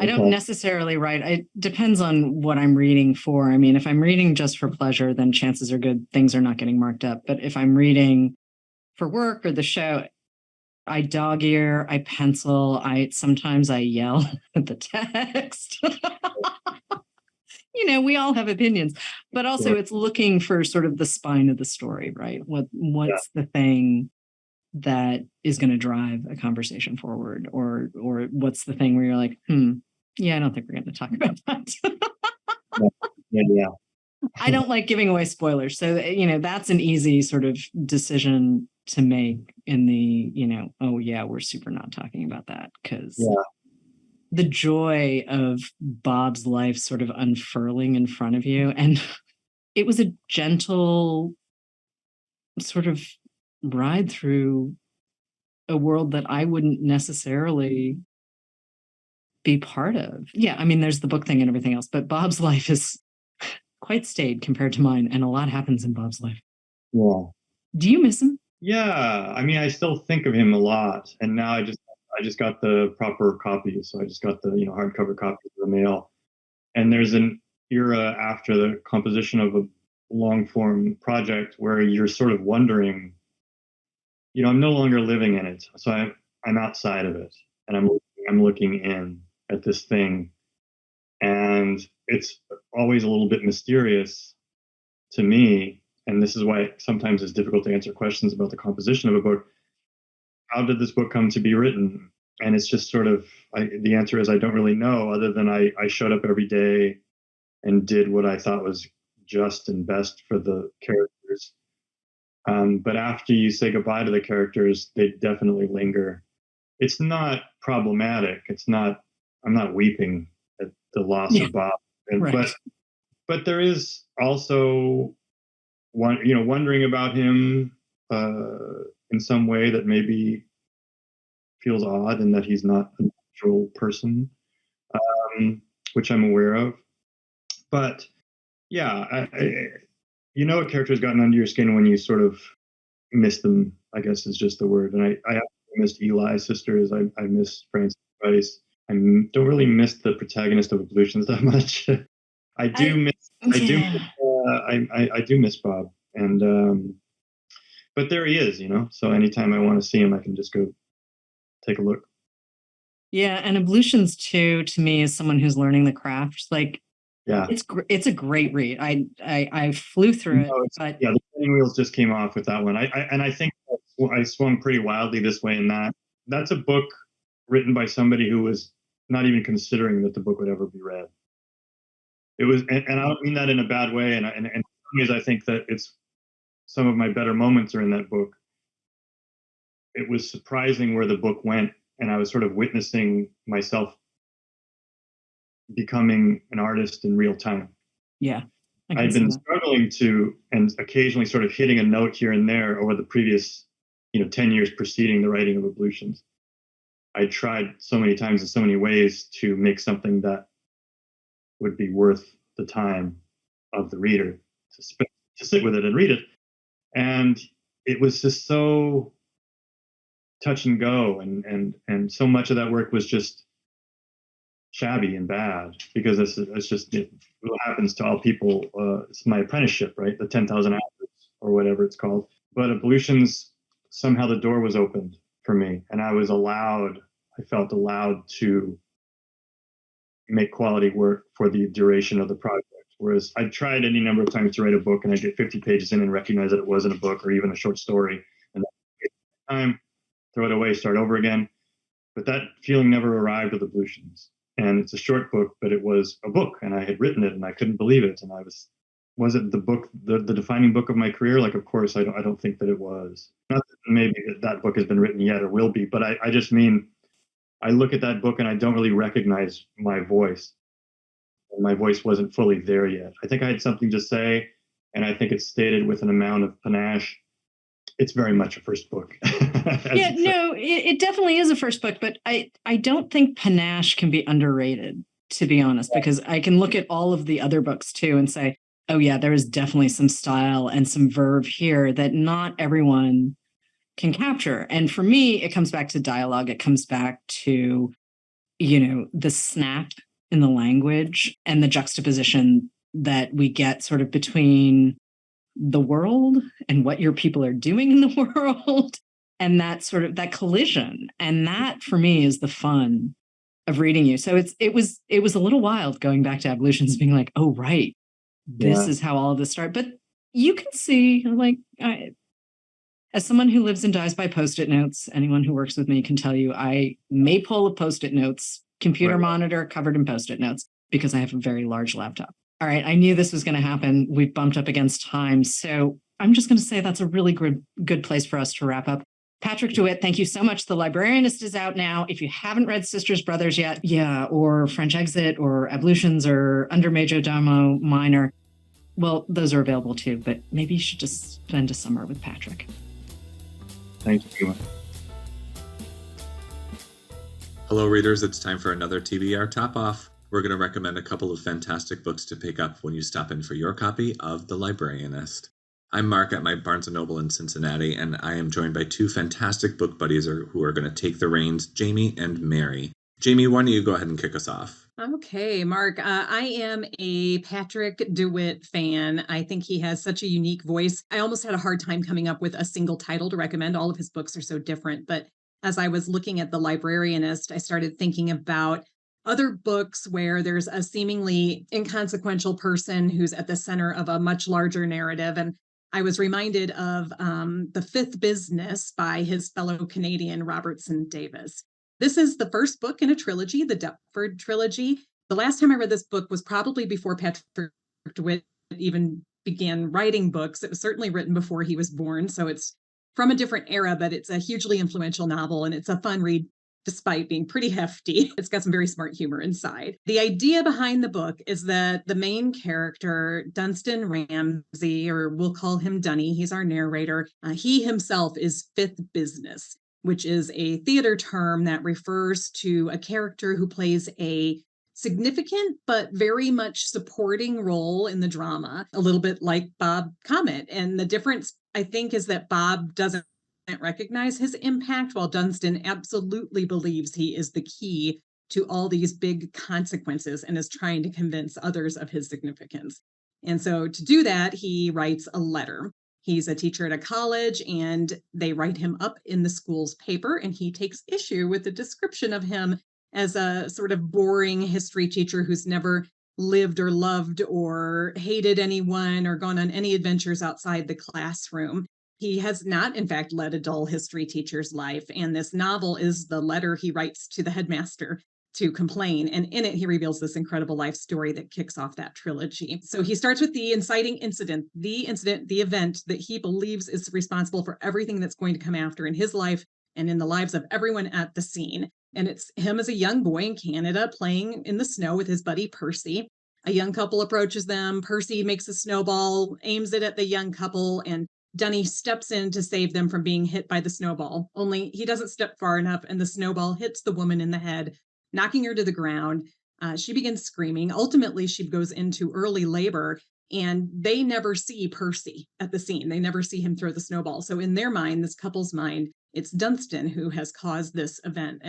I don't necessarily write. It depends on what I'm reading for. I mean, if I'm reading just for pleasure, then chances are good things are not getting marked up. But if I'm reading for work or the show, I dog ear, I pencil, sometimes I yell at the text. We all have opinions, but also it's looking for sort of the spine of the story, right? What's the thing that is going to drive a conversation forward, or what's the thing where you're like, I don't think we're going to talk about that. Yeah. I don't like giving away spoilers. So, that's an easy sort of decision to make in the, we're super not talking about that, because the joy of Bob's life sort of unfurling in front of you. And it was a gentle sort of ride through a world that I wouldn't necessarily be part of. Yeah, I mean, there's the book thing and everything else, but Bob's life is quite staid compared to mine, and a lot happens in Bob's life. Yeah. Do you miss him? Yeah. I mean, I still think of him a lot, and now I just got the proper copy, so I just got the hardcover copy of the mail. And there's an era after the composition of a long form project where you're sort of wondering, I'm no longer living in it, so I'm outside of it, and I'm looking in at this thing, and it's always a little bit mysterious to me. And this is why sometimes it's difficult to answer questions about the composition of a book. How did this book come to be written? And it's just sort of, the answer is I don't really know, other than I showed up every day and did what I thought was just and best for the characters. But after you say goodbye to the characters, they definitely linger. It's not problematic. I'm not weeping at the loss of Bob. Right. But there is also wondering about him in some way that maybe feels odd, and that he's not a natural person, which I'm aware of. But yeah, a character's gotten under your skin when you sort of miss them, I guess is just the word. And I missed Eli's sisters. I miss Francis Price. I don't really miss the protagonist of Ablutions that much. I do miss Bob. And but there he is, so anytime I want to see him, I can just go take a look. Yeah, and Ablutions too, to me, is someone who's learning the craft. Yeah, it's a great read. I flew through it. But the training wheels just came off with that one. I think I swung pretty wildly this way, in that's a book written by somebody who was not even considering that the book would ever be read. It was, and I don't mean that in a bad way. And in some ways, I think that it's some of my better moments are in that book. It was surprising where the book went, and I was sort of witnessing myself becoming an artist in real time. Yeah. I'd been struggling to, and occasionally sort of hitting a note here and there over the previous, 10 years preceding the writing of Ablutions. I tried so many times in so many ways to make something that would be worth the time of the reader to sit with it and read it. And it was just so touch and go, and so much of that work was just shabby and bad, because it's just what happens to all people. It's my apprenticeship, right? The 10,000 hours or whatever it's called. But Ablutions, somehow the door was opened for me, and I felt allowed to make quality work for the duration of the project. Whereas I tried any number of times to write a book, and I get 50 pages in and recognize that it wasn't a book or even a short story, and time, throw it away, start over again. But that feeling never arrived with Ablutions. And it's a short book, but it was a book, and I had written it, and I couldn't believe it. And was it the book, the defining book of my career? Of course, I don't think that it was. Not that maybe that book has been written yet or will be, but I just mean, I look at that book and I don't really recognize my voice. And my voice wasn't fully there yet. I think I had something to say, and I think it's stated with an amount of panache. It's very much a first book. Yeah, no, it definitely is a first book, but I don't think panache can be underrated, to be honest, because I can look at all of the other books too and say, oh yeah, there is definitely some style and some verve here that not everyone can capture. And for me, it comes back to dialogue. It comes back to, the snap in the language and the juxtaposition that we get sort of between the world and what your people are doing in the world, and that sort of that collision. And that for me is the fun of reading you. So it was a little wild going back to Ablutions, being like, oh right, this is how all of this started. But you can see, as someone who lives and dies by Post-it notes, anyone who works with me can tell you I may pull a Post-it notes computer monitor covered in Post-it notes, because I have a very large laptop. All right, I knew this was going to happen. We've bumped up against time. So I'm just going to say that's a really good place for us to wrap up. Patrick DeWitt, thank you so much. The Librarianist is out now. If you haven't read Sisters, Brothers yet, or French Exit, or Ablutions, or Undermajordomo Minor, Well, those are available too, but maybe you should just spend a summer with Patrick. Thank you. Hello, readers. It's time for another TBR Topoff. We're going to recommend a couple of fantastic books to pick up when you stop in for your copy of The Librarianist. I'm Mark at my Barnes & Noble in Cincinnati, and I am joined by two fantastic book buddies who are going to take the reins, Jamie and Mary. Jamie, why don't you go ahead and kick us off? Okay, Mark, I am a Patrick DeWitt fan. I think he has such a unique voice. I almost had a hard time coming up with a single title to recommend. All of his books are so different. But as I was looking at The Librarianist, I started thinking about other books where there's a seemingly inconsequential person who's at the center of a much larger narrative. And I was reminded of The Fifth Business by his fellow Canadian Robertson Davis. This is the first book in a trilogy, the Deptford trilogy. The last time I read this book was probably before Patrick DeWitt even began writing books. It was certainly written before he was born, so it's from a different era, but it's a hugely influential novel, and it's a fun read despite being pretty hefty. It's got some very smart humor inside. The idea behind the book is that the main character, Dunstan Ramsay, or we'll call him Dunny, he's our narrator, he himself is fifth business, which is a theater term that refers to a character who plays a significant but very much supporting role in the drama, a little bit like Bob Comet. And the difference, I think, is that Bob doesn't recognize his impact, while Dunstan absolutely believes he is the key to all these big consequences and is trying to convince others of his significance. And so to do that, he writes a letter. He's a teacher at a college, and they write him up in the school's paper, and he takes issue with the description of him as a sort of boring history teacher who's never lived or loved or hated anyone or gone on any adventures outside the classroom. He has not, in fact, led a dull history teacher's life, and this novel is the letter he writes to the headmaster to complain. And in it, he reveals this incredible life story that kicks off that trilogy. So he starts with the inciting incident, the event that he believes is responsible for everything that's going to come after in his life and in the lives of everyone at the scene. And it's him as a young boy in Canada playing in the snow with his buddy Percy. A young couple approaches them. Percy makes a snowball, aims it at the young couple, and Dunny steps in to save them from being hit by the snowball. Only he doesn't step far enough, and the snowball hits the woman in the head, knocking her to the ground. She begins screaming. Ultimately, she goes into early labor, and they never see Percy at the scene. They never see him throw the snowball. So in their mind, this couple's mind, it's Dunstan who has caused this event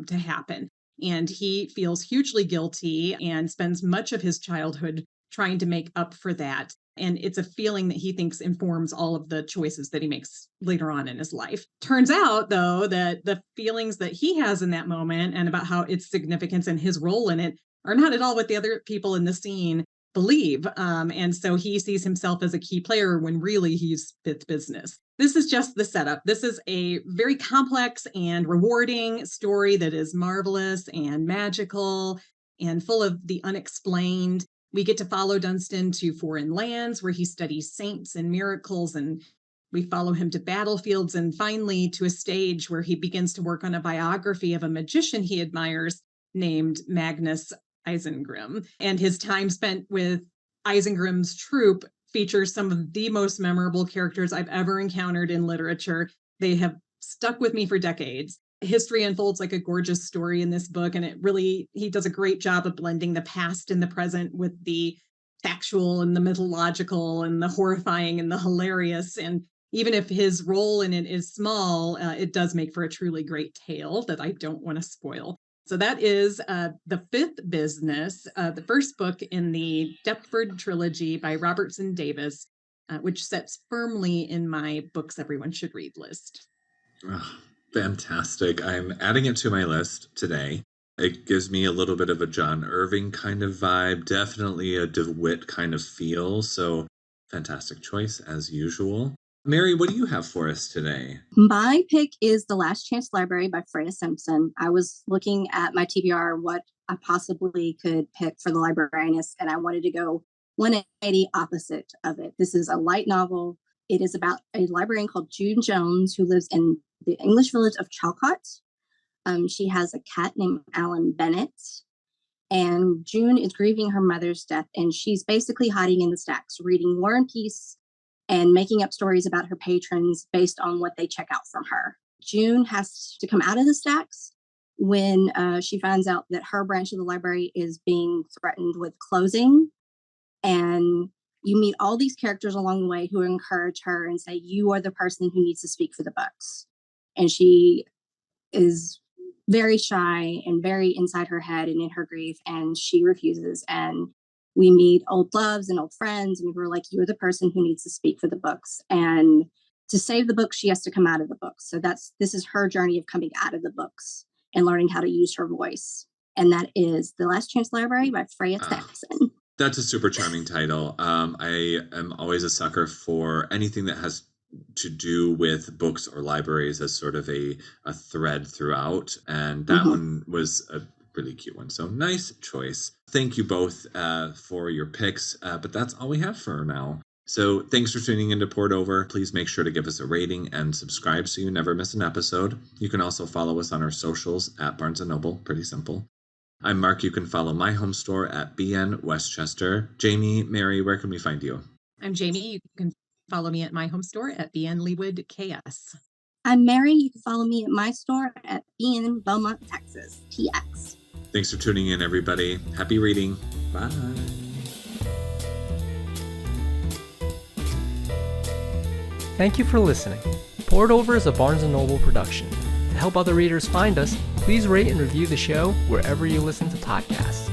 to happen. And he feels hugely guilty and spends much of his childhood trying to make up for that. And it's a feeling that he thinks informs all of the choices that he makes later on in his life. Turns out, though, that the feelings that he has in that moment and about how its significance and his role in it are not at all what the other people in the scene believe. And so he sees himself as a key player when really he's fifth business. This is just the setup. This is a very complex and rewarding story that is marvelous and magical and full of the unexplained. We get to follow Dunstan to foreign lands where he studies saints and miracles, and we follow him to battlefields and finally to a stage where he begins to work on a biography of a magician he admires named Magnus Isengrim. And his time spent with Isengrim's troupe features some of the most memorable characters I've ever encountered in literature. They have stuck with me for decades. History unfolds like a gorgeous story in this book, and he does a great job of blending the past and the present with the factual and the mythological and the horrifying and the hilarious. And even if his role in it is small, it does make for a truly great tale that I don't want to spoil. So that is The Fifth Business, the first book in the Deptford trilogy by Robertson Davis, which sets firmly in my books everyone should read list. Oh, fantastic. I'm adding it to my list today. It gives me a little bit of a John Irving kind of vibe, definitely a DeWitt kind of feel. So fantastic choice as usual. Mary, what do you have for us today? My pick is The Last Chance Library by Freya Simpson. I was looking at my TBR, what I possibly could pick for The Librarianist, and I wanted to go 180 opposite of it. This is a light novel. It is about a librarian called June Jones who lives in the English village of Chalcott. She has a cat named Alan Bennett, And June is grieving her mother's death, and she's basically hiding in the stacks, reading War and Peace and making up stories about her patrons based on what they check out from her. June has to come out of the stacks when she finds out that her branch of the library is being threatened with closing. And you meet all these characters along the way who encourage her and say, you are the person who needs to speak for the books. And she is very shy and very inside her head and in her grief, and she refuses. And we meet old loves and old friends, and we're like, you're the person who needs to speak for the books. And to save the books, she has to come out of the books. So this is her journey of coming out of the books and learning how to use her voice. And that is The Last Chance Library by Freya Sampson. That's a super charming title. I am always a sucker for anything that has to do with books or libraries as sort of a thread throughout. And that one was a really cute one. So nice choice. Thank you both for your picks. But that's all we have for now. So thanks for tuning into Poured Over. Please make sure to give us a rating and subscribe so you never miss an episode. You can also follow us on our socials at Barnes & Noble. Pretty simple. I'm Mark. You can follow my home store at BN Westchester. Jamie, Mary, where can we find you? I'm Jamie. You can follow me at my home store at BN Leawood KS. I'm Mary. You can follow me at my store at BN Beaumont, Texas, TX. Thanks for tuning in, everybody. Happy reading. Bye. Thank you for listening. Poured Over is a Barnes & Noble production. To help other readers find us, please rate and review the show wherever you listen to podcasts.